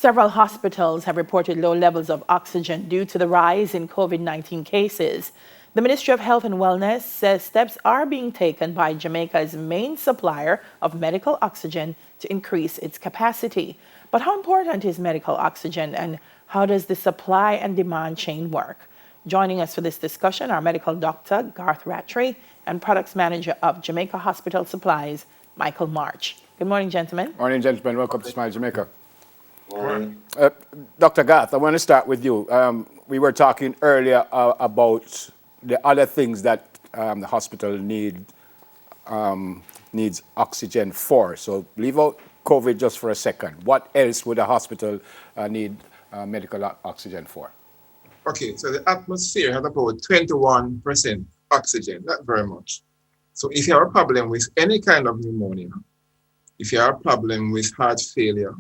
Several hospitals have reported low levels of oxygen due to the rise in COVID-19 cases. The Ministry of Health and Wellness says steps are being taken by Jamaica's main supplier of medical oxygen to increase its capacity. But how important is medical oxygen, and how does the supply and demand chain work? Joining us for this discussion are medical doctor Garth Rattray and products manager of Jamaica Hospital Supplies, Michael March. Good morning, gentlemen. Morning, gentlemen. Welcome to Smile Jamaica. Morning. Dr. Garth, I want to start with you. We were talking earlier about the other things that the hospital needs oxygen for. So leave out COVID just for a second. What else would a hospital need medical oxygen for? Okay, so the atmosphere has about 21% oxygen, not very much. So if you have a problem with any kind of pneumonia, if you have a problem with heart failure,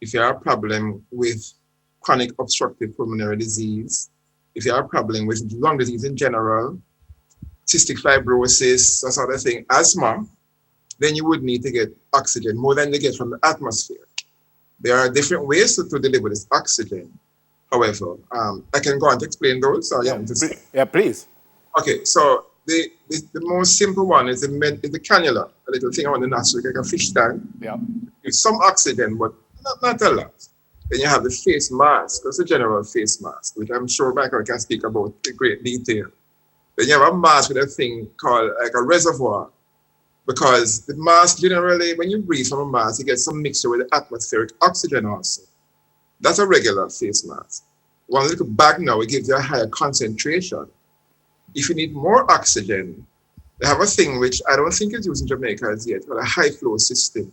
if you have a problem with chronic obstructive pulmonary disease, if you have a problem with lung disease in general, cystic fibrosis, that sort of thing, asthma, then you would need to get oxygen more than you get from the atmosphere. There are different ways to deliver this oxygen. However, I can go on to explain those. Yeah, please. Okay, so the most simple one is the cannula, a little thing on the nostril, like a fish tank. Yeah. With some oxygen, but not a lot. Then you have the face mask, that's a general face mask, which I'm sure Michael can speak about in great detail. Then you have a mask with a thing called like a reservoir, because the mask generally, when you breathe from a mask, you get some mixture with the atmospheric oxygen also. That's a regular face mask. One little bag now, it gives you a higher concentration. If you need more oxygen, they have a thing which I don't think is used in Jamaica as yet, called a high flow system.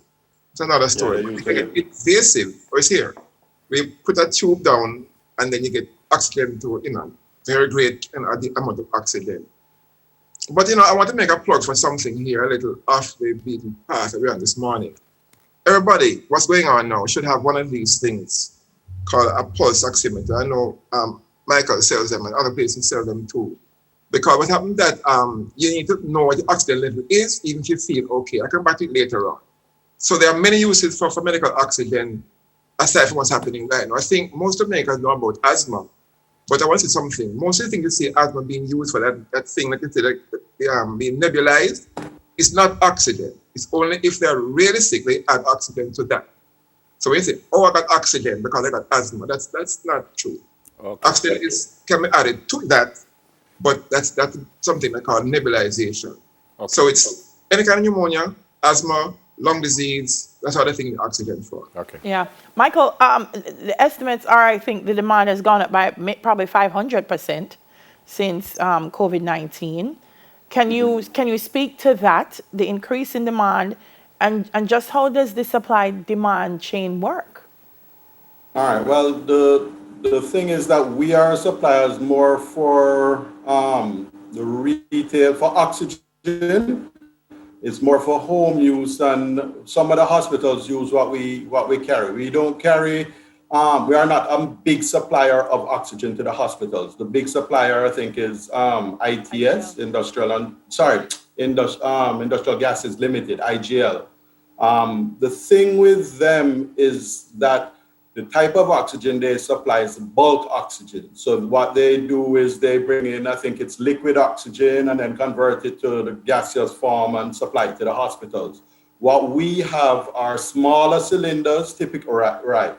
It's another story. It's invasive, or it's here. We put a tube down and then you get oxygen to, very great amount of oxygen. But, I want to make a plug for something here, a little off the beaten path that we're on this morning. Everybody, what's going on now, should have one of these things called a pulse oximeter. I know Michael sells them and other places sell them too. Because what happened that you need to know what the oxygen level is, even if you feel okay. I'll come back to it later on. So there are many uses for medical oxygen aside from what's happening right now. I think most Americans know about asthma, but I want to say something. Most of the things you see asthma being used for that thing, like you say, being nebulized, it's not oxygen. It's only if they're really sick, they add oxygen to that. So when you say, I got oxygen because I got asthma, that's not true. Okay. Oxygen can be added to that, but that's something they call nebulization. Okay. So it's any kind of pneumonia, asthma, lung disease, that's what I think oxygen for. Okay. Yeah. Michael, the estimates are, I think the demand has gone up by probably 500% since COVID-19. Can you speak to that, the increase in demand, and just how does the supply-demand chain work? All right. Well, the thing is that we are suppliers more for the retail for oxygen. It's more for home use, and some of the hospitals use what we carry. We don't carry. We are not a big supplier of oxygen to the hospitals. The big supplier, I think, is ITS, Industrial Gases Limited, IGL. The thing with them is that the type of oxygen they supply is bulk oxygen. So what they do is they bring in, I think it's liquid oxygen, and then convert it to the gaseous form and supply it to the hospitals. What we have are smaller cylinders, right.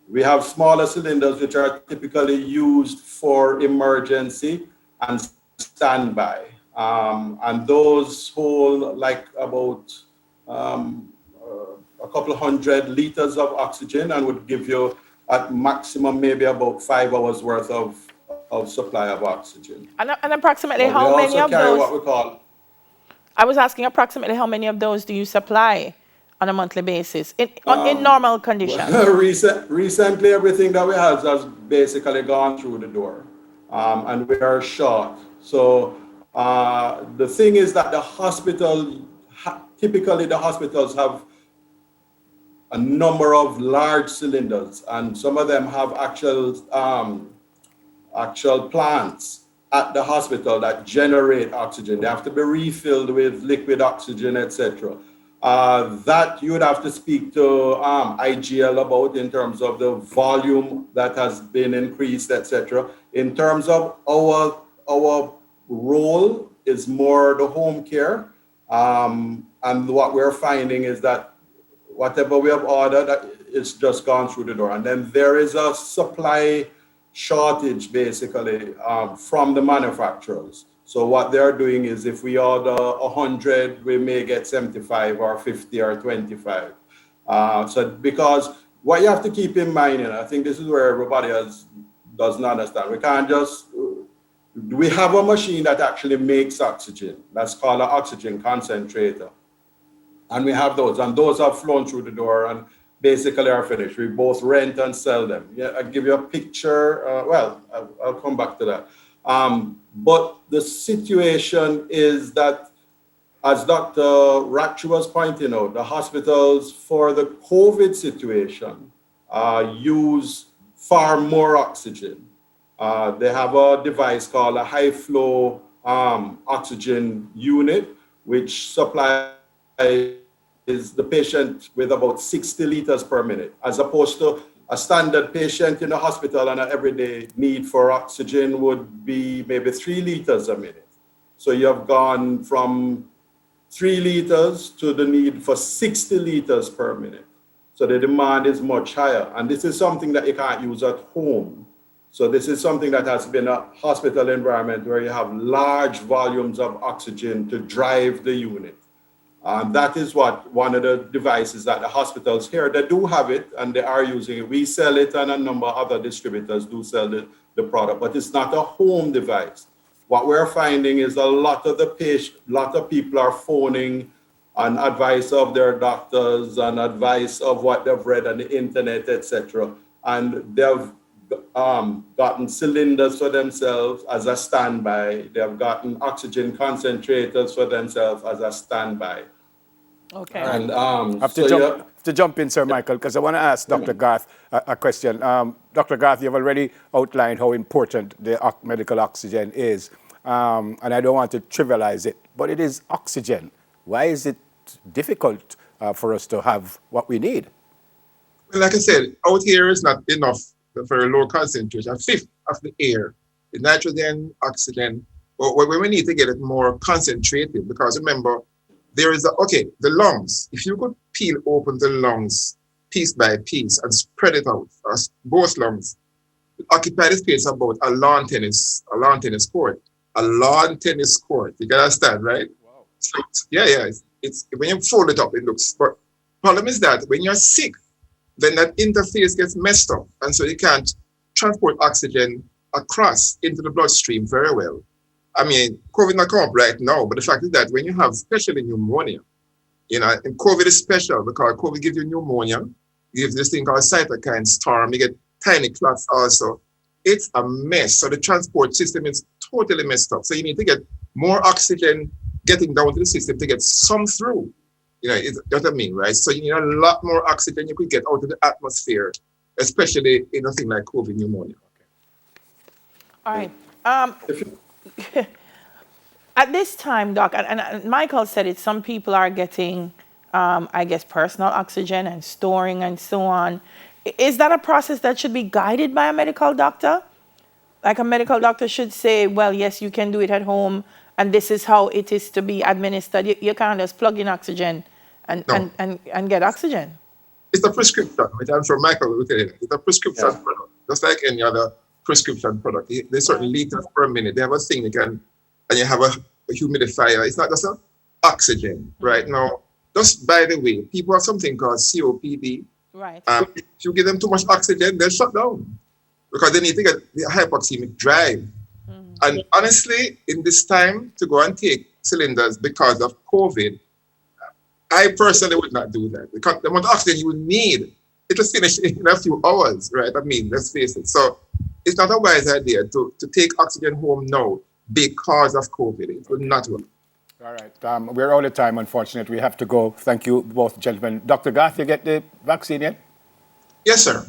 We have smaller cylinders which are typically used for emergency and standby. And those hold like about a couple hundred liters of oxygen and would give you at maximum maybe about 5 hours worth of supply of oxygen. And approximately how many of those? What we call. I was asking approximately how many of those do you supply on a monthly basis in normal conditions? Recently, everything that we have has basically gone through the door, and we are short. So the thing is that the hospital, typically the hospitals have a number of large cylinders, and some of them have actual plants at the hospital that generate oxygen. They have to be refilled with liquid oxygen, etc. That you would have to speak to IGL about in terms of the volume that has been increased, etc. In terms of our role is more the home care, and what we're finding is that whatever we have ordered, it's just gone through the door, and then there is a supply shortage basically from the manufacturers. So what they're doing is if we order 100, we may get 75 or 50 or 25. So because what you have to keep in mind, and I think this is where everybody doesn't understand, we can't just, we have a machine that actually makes oxygen. That's called an oxygen concentrator. And we have those, and those have flown through the door and basically are finished. We both rent and sell them. Yeah, I'll give you a picture. I'll come back to that. But the situation is that, as Dr. Ratchu was pointing out, the hospitals for the COVID situation use far more oxygen. They have a device called a high flow oxygen unit, which supplies the patient with about 60 liters per minute, as opposed to a standard patient in a hospital on an everyday need for oxygen would be maybe 3 liters a minute. So you have gone from 3 liters to the need for 60 liters per minute. So the demand is much higher. And this is something that you can't use at home. So this is something that has been a hospital environment where you have large volumes of oxygen to drive the unit. That is what one of the devices that the hospitals here, they do have it and they are using it. We sell it and a number of other distributors do sell the product, but it's not a home device. What we're finding is a lot of people are phoning on advice of their doctors and advice of what they've read on the internet, etc. And they've gotten cylinders for themselves as a standby. They've gotten oxygen concentrators for themselves as a standby. Okay. And I have to jump in, Sir Michael, because I want to ask Dr. Garth a question. Dr. Garth, you've already outlined how important the medical oxygen is, and I don't want to trivialize it, but it is oxygen. Why is it difficult for us to have what we need? Well, like I said, out here is not enough for a low concentration. A fifth of the air, the nitrogen, oxygen, but we need to get it more concentrated, because remember, there is the lungs. If you could peel open the lungs piece by piece and spread it out, both lungs, occupy the space about a lawn tennis court. A lawn tennis court. You can understand, right? Wow. So it's when you fold it up, it looks. But problem is that when you're sick, then that interface gets messed up, and so you can't transport oxygen across into the bloodstream very well. I mean, COVID not come up right now, but the fact is that when you have especially pneumonia, and COVID is special because COVID gives you pneumonia, gives this thing called cytokine storm, you get tiny clots also. It's a mess. So the transport system is totally messed up. So you need to get more oxygen getting down to the system to get some through. It's what I mean, right? So you need a lot more oxygen you could get out of the atmosphere, especially in a thing like COVID pneumonia. All right. At this time, Doc, and Michael said it, some people are getting, I guess, personal oxygen and storing and so on. Is that a process that should be guided by a medical doctor? Like a medical doctor should say, well, yes, you can do it at home, and this is how it is to be administered. You can't just plug in oxygen and get oxygen. It's a prescription, which I'm sure Michael will tell you. It's a prescription product, just like any other prescription product. There's certain liters per minute. They have a thing and you have a humidifier. It's not just oxygen right now. Just by the way, people have something called COPD. Right. If you give them too much oxygen, they'll shut down because they need to get the hypoxemic drive. Mm-hmm. And honestly, in this time to go and take cylinders because of COVID, I personally would not do that. The amount of oxygen you need, it will finish in a few hours, right? I mean, let's face it. So it's not a wise idea to take oxygen home now because of COVID. It would not work. All right. We're out of time, unfortunately. We have to go. Thank you, both gentlemen. Dr. Garth, you get the vaccine yet? Yes, sir.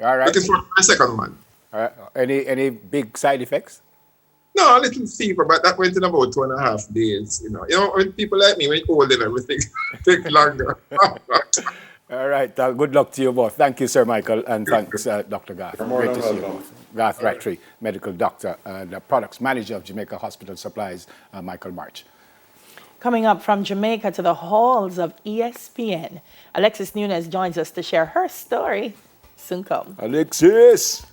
All right. Looking for my second one. All right. Any big side effects? No, a little fever, but that went in about 2.5 days. When people like me, when you're old and everything, take longer. All right. Good luck to you both. Thank you, Sir Michael, and thanks, Dr. Garth. More Great than to see you welcome. both. Garth Rattray, medical doctor, and products manager of Jamaica Hospital Supplies, Michael March. Coming up from Jamaica to the halls of ESPN, Alexis Nunes joins us to share her story. Soon come. Alexis!